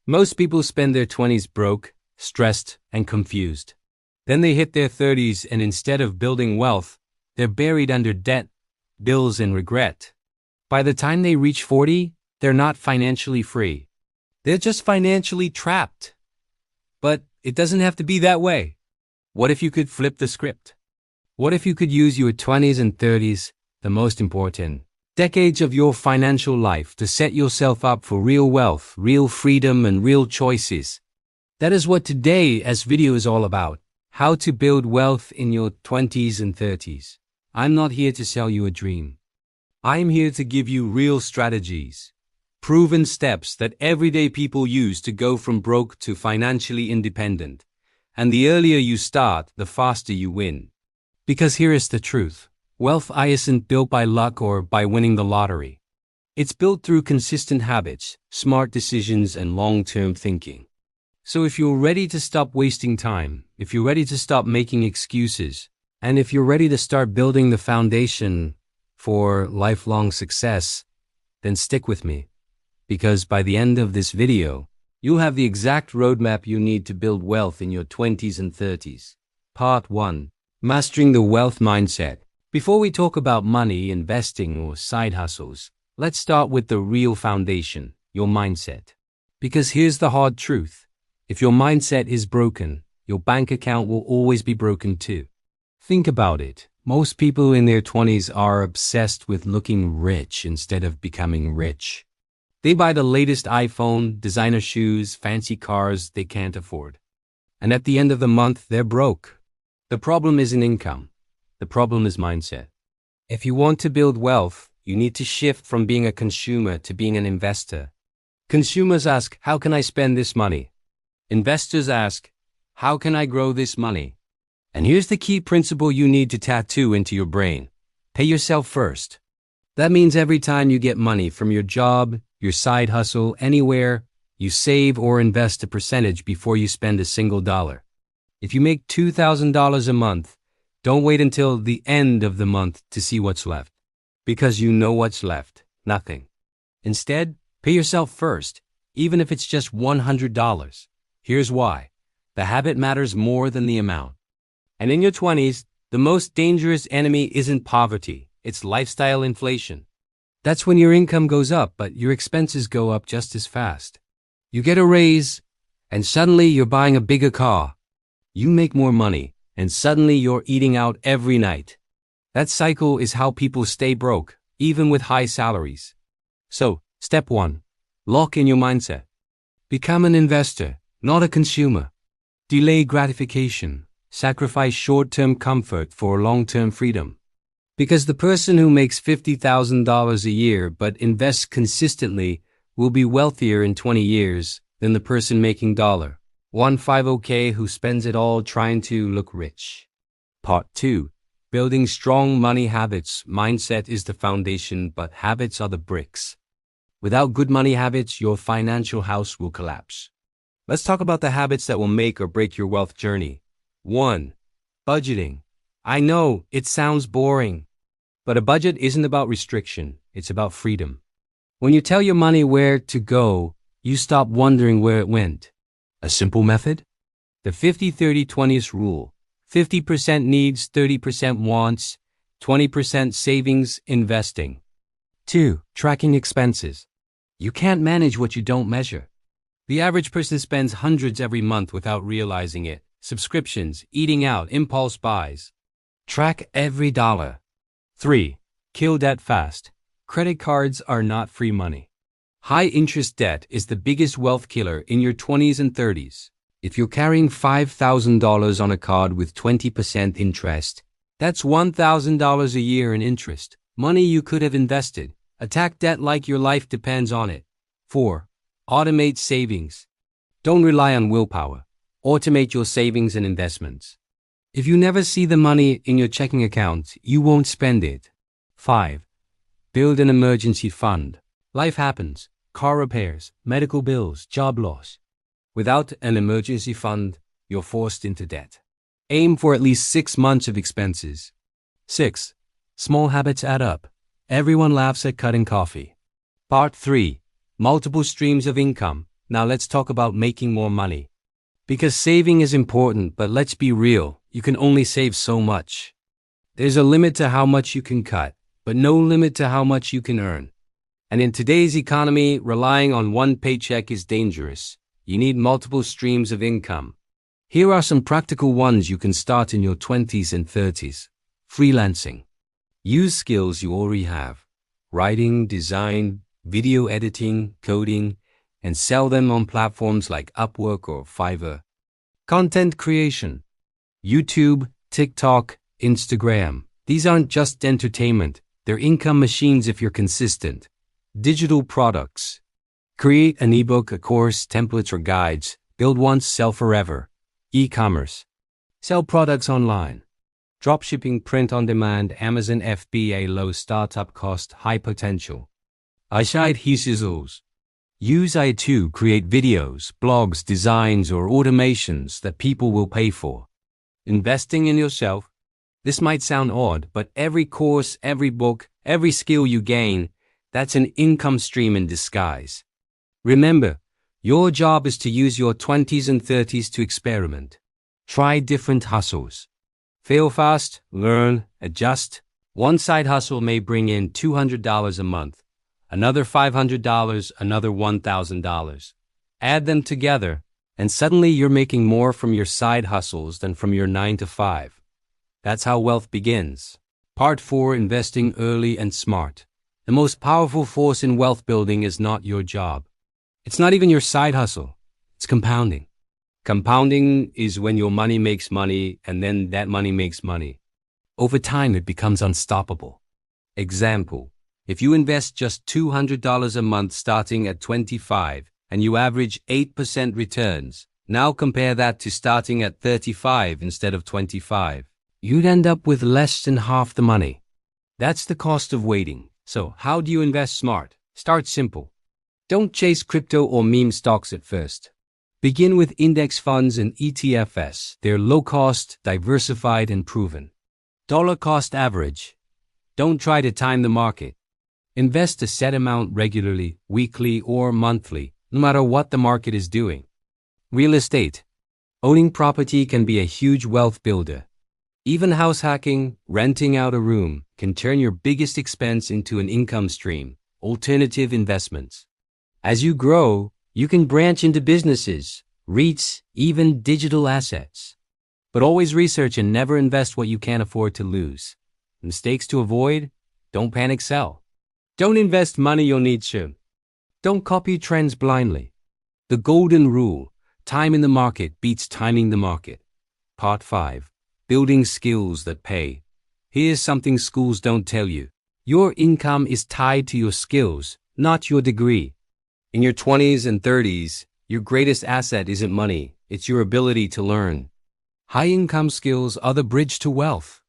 Most people spend their 20s broke, stressed, and confused. Then they hit their 30s and instead of building wealth, they're buried under debt, bills, and regret. By the time they reach 40, they're not financially free. They're just financially trapped. But it doesn't have to be that way. What if you could flip the script? What if you could use your 20s and 30s, the most important decades of your financial life, to set yourself up for real wealth, real freedom, and real choices? That is what today's video is all about. How to build wealth in your 20s and 30s. I'm not here to sell you a dream. I'm here to give you real strategies, proven steps that everyday people use to go from broke to financially independent. And the earlier you start, the faster you win. Because here is the truth. Wealth isn't built by luck or by winning the lottery. It's built through consistent habits, smart decisions, and long-term thinking. So if you're ready to stop wasting time, if you're ready to stop making excuses, and if you're ready to start building the foundation for lifelong success, then stick with me. Because by the end of this video, you'll have the exact roadmap you need to build wealth in your 20s and 30s. Part 1. Mastering the Wealth Mindset. Before we talk about money, investing, or side hustles, let's start with the real foundation, your mindset. Because here's the hard truth. If your mindset is broken, your bank account will always be broken too. Think about it. Most people in their 20s are obsessed with looking rich instead of becoming rich. They buy the latest iPhone, designer shoes, fancy cars they can't afford. And at the end of the month, they're broke. The problem isn't income. The problem is mindset. If you want to build wealth, you need to shift from being a consumer to being an investor. Consumers ask, how can I spend this money? Investors ask, how can I grow this money? And here's the key principle you need to tattoo into your brain. Pay yourself first. That means every time you get money from your job, your side hustle, anywhere, you save or invest a percentage before you spend a single dollar. If you make $2,000 a month, don't wait until the end of the month to see what's left. Because you know what's left, nothing. Instead, pay yourself first, even if it's just $100. Here's why. The habit matters more than the amount. And in your 20s, the most dangerous enemy isn't poverty, it's lifestyle inflation. That's when your income goes up, but your expenses go up just as fast. You get a raise, and suddenly you're buying a bigger car. You make more money, and suddenly you're eating out every night. That cycle is how people stay broke, even with high salaries. So, step 1. Lock in your mindset. Become an investor, not a consumer. Delay gratification. Sacrifice short-term comfort for long-term freedom. Because the person who makes $50,000 a year but invests consistently will be wealthier in 20 years than the person making $150K who spends it all trying to look rich. Part 2. Building strong money habits. Mindset is the foundation, but habits are the bricks. Without good money habits, your financial house will collapse. Let's talk about the habits that will make or break your wealth journey. 1. Budgeting. I know, it sounds boring. But a budget isn't about restriction, it's about freedom. When you tell your money where to go, you stop wondering where it went. A simple method? The 50-30-20 rule. 50% needs, 30% wants, 20% savings, investing. 2. Tracking expenses. You can't manage what you don't measure. The average person spends hundreds every month without realizing it. Subscriptions, eating out, impulse buys. Track every dollar. 3. Kill debt fast. Credit cards are not free money. High-interest debt is the biggest wealth killer in your 20s and 30s. If you're carrying $5,000 on a card with 20% interest, that's $1,000 a year in interest. Money you could have invested. Attack debt like your life depends on it. 4. Automate savings. Don't rely on willpower. Automate your savings and investments. If you never see the money in your checking account, you won't spend it. 5. Build an emergency fund. Life happens. Car repairs, medical bills, job loss. Without an emergency fund, you're forced into debt. Aim for at least 6 months of expenses. 6. Small habits add up. Everyone laughs at cutting coffee. Part 3. Multiple streams of income. Now let's talk about making more money. Because saving is important, but let's be real, you can only save so much. There's a limit to how much you can cut, but no limit to how much you can earn. And in today's economy, relying on one paycheck is dangerous. You need multiple streams of income. Here are some practical ones you can start in your 20s and 30s. Freelancing. Use skills you already have. Writing, design, video editing, coding, and sell them on platforms like Upwork or Fiverr. Content creation. YouTube, TikTok, Instagram. These aren't just entertainment. They're income machines if you're consistent. Digital products. Create an ebook, a course, templates, or guides. Build once, sell forever. E-commerce. Sell products online. Dropshipping, print on demand, Amazon FBA, low startup cost, high potential. Side hustles. Use AI to create videos, blogs, designs, or automations that people will pay for. Investing in yourself. This might sound odd, but every course, every book, every skill you gain, that's an income stream in disguise. Remember, your job is to use your 20s and 30s to experiment. Try different hustles. Fail fast, learn, adjust. One side hustle may bring in $200 a month, another $500, another $1,000. Add them together, and suddenly you're making more from your side hustles than from your 9 to 5. That's how wealth begins. Part 4. Investing early and smart. The most powerful force in wealth building is not your job. It's not even your side hustle. It's compounding. Compounding is when your money makes money and then that money makes money. Over time, it becomes unstoppable. Example, if you invest just $200 a month starting at 25 and you average 8% returns, now compare that to starting at 35 instead of 25. You'd end up with less than half the money. That's the cost of waiting. So how do you invest smart? Start simple. Don't chase crypto or meme stocks at first. Begin with index funds and ETFs. They're low cost, diversified, and proven. Dollar cost average. Don't try to time the market. Invest a set amount regularly, weekly, or monthly, no matter what the market is doing. Real estate. Owning property can be a huge wealth builder. Even house hacking, renting out a room, can turn your biggest expense into an income stream. Alternative investments. As you grow, you can branch into businesses, REITs, even digital assets. But always research and never invest what you can't afford to lose. Mistakes to avoid? Don't panic sell. Don't invest money you'll need soon. Don't copy trends blindly. The golden rule, time in the market beats timing the market. Part 5. Building skills that pay. Here's something schools don't tell you. Your income is tied to your skills, not your degree. In your 20s and 30s, your greatest asset isn't money, it's your ability to learn. High-income skills are the bridge to wealth.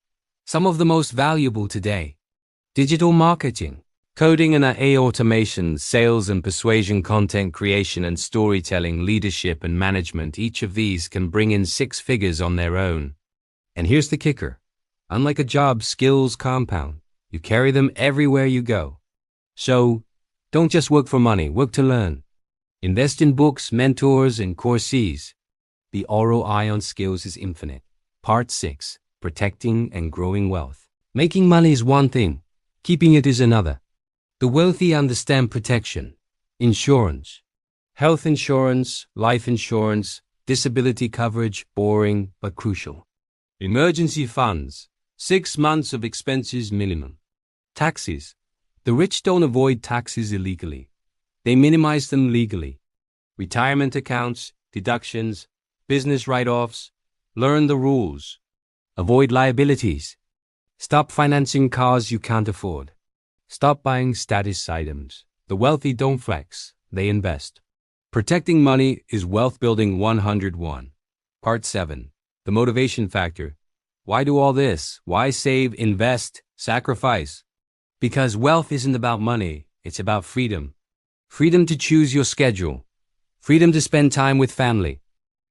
Some of the most valuable today. Digital marketing, coding and AI automation, sales and persuasion, content creation and storytelling, leadership and management. Each of these can bring in 6 figures on their own. And here's the kicker. Unlike a job, skills compound. You carry them everywhere you go. So, don't just work for money, work to learn. Invest in books, mentors, and courses. The ROI on skills is infinite. Part 6. Protecting and growing wealth. Making money is one thing, keeping it is another. The wealthy understand protection, insurance, health insurance, life insurance, disability coverage, boring but crucial. Emergency funds, 6 months of expenses minimum. Taxes. The rich don't avoid taxes illegally. They minimize them legally. Retirement accounts, deductions, business write-offs. Learn the rules. Avoid liabilities. Stop financing cars you can't afford. Stop buying status items. The wealthy don't flex, they invest. Protecting money is wealth building 101. Part 7. The motivation factor. Why do all this? Why save, invest, sacrifice? Because wealth isn't about money, it's about freedom. Freedom to choose your schedule. Freedom to spend time with family.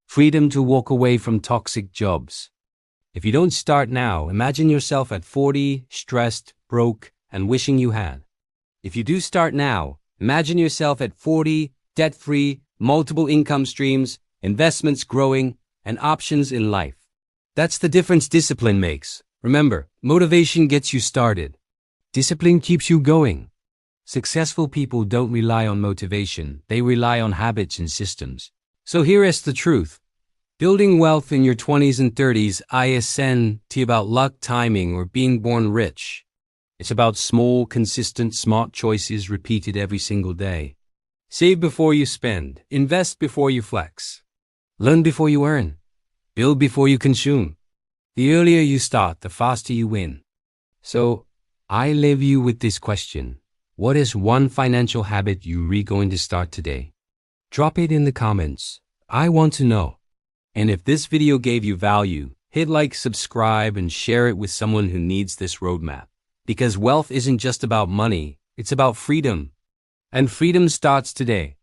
Freedom to walk away from toxic jobs. If you don't start now, imagine yourself at 40, stressed, broke, and wishing you had. If you do start now, imagine yourself at 40, debt-free, multiple income streams, investments growing, and options in life. That's the difference discipline makes. Remember, motivation gets you started. Discipline keeps you going. Successful people don't rely on motivation, they rely on habits and systems. So here is the truth. Building wealth in your 20s and 30s isn't about luck, timing, or being born rich. It's about small, consistent, smart choices repeated every single day. Save before you spend. Invest before you flex. Learn before you earn. Build before you consume. The earlier you start, the faster you win. So, I leave you with this question. What is one financial habit you're going to start today? Drop it in the comments. I want to know. And if this video gave you value, hit like, subscribe, and share it with someone who needs this roadmap. Because wealth isn't just about money, it's about freedom. And freedom starts today.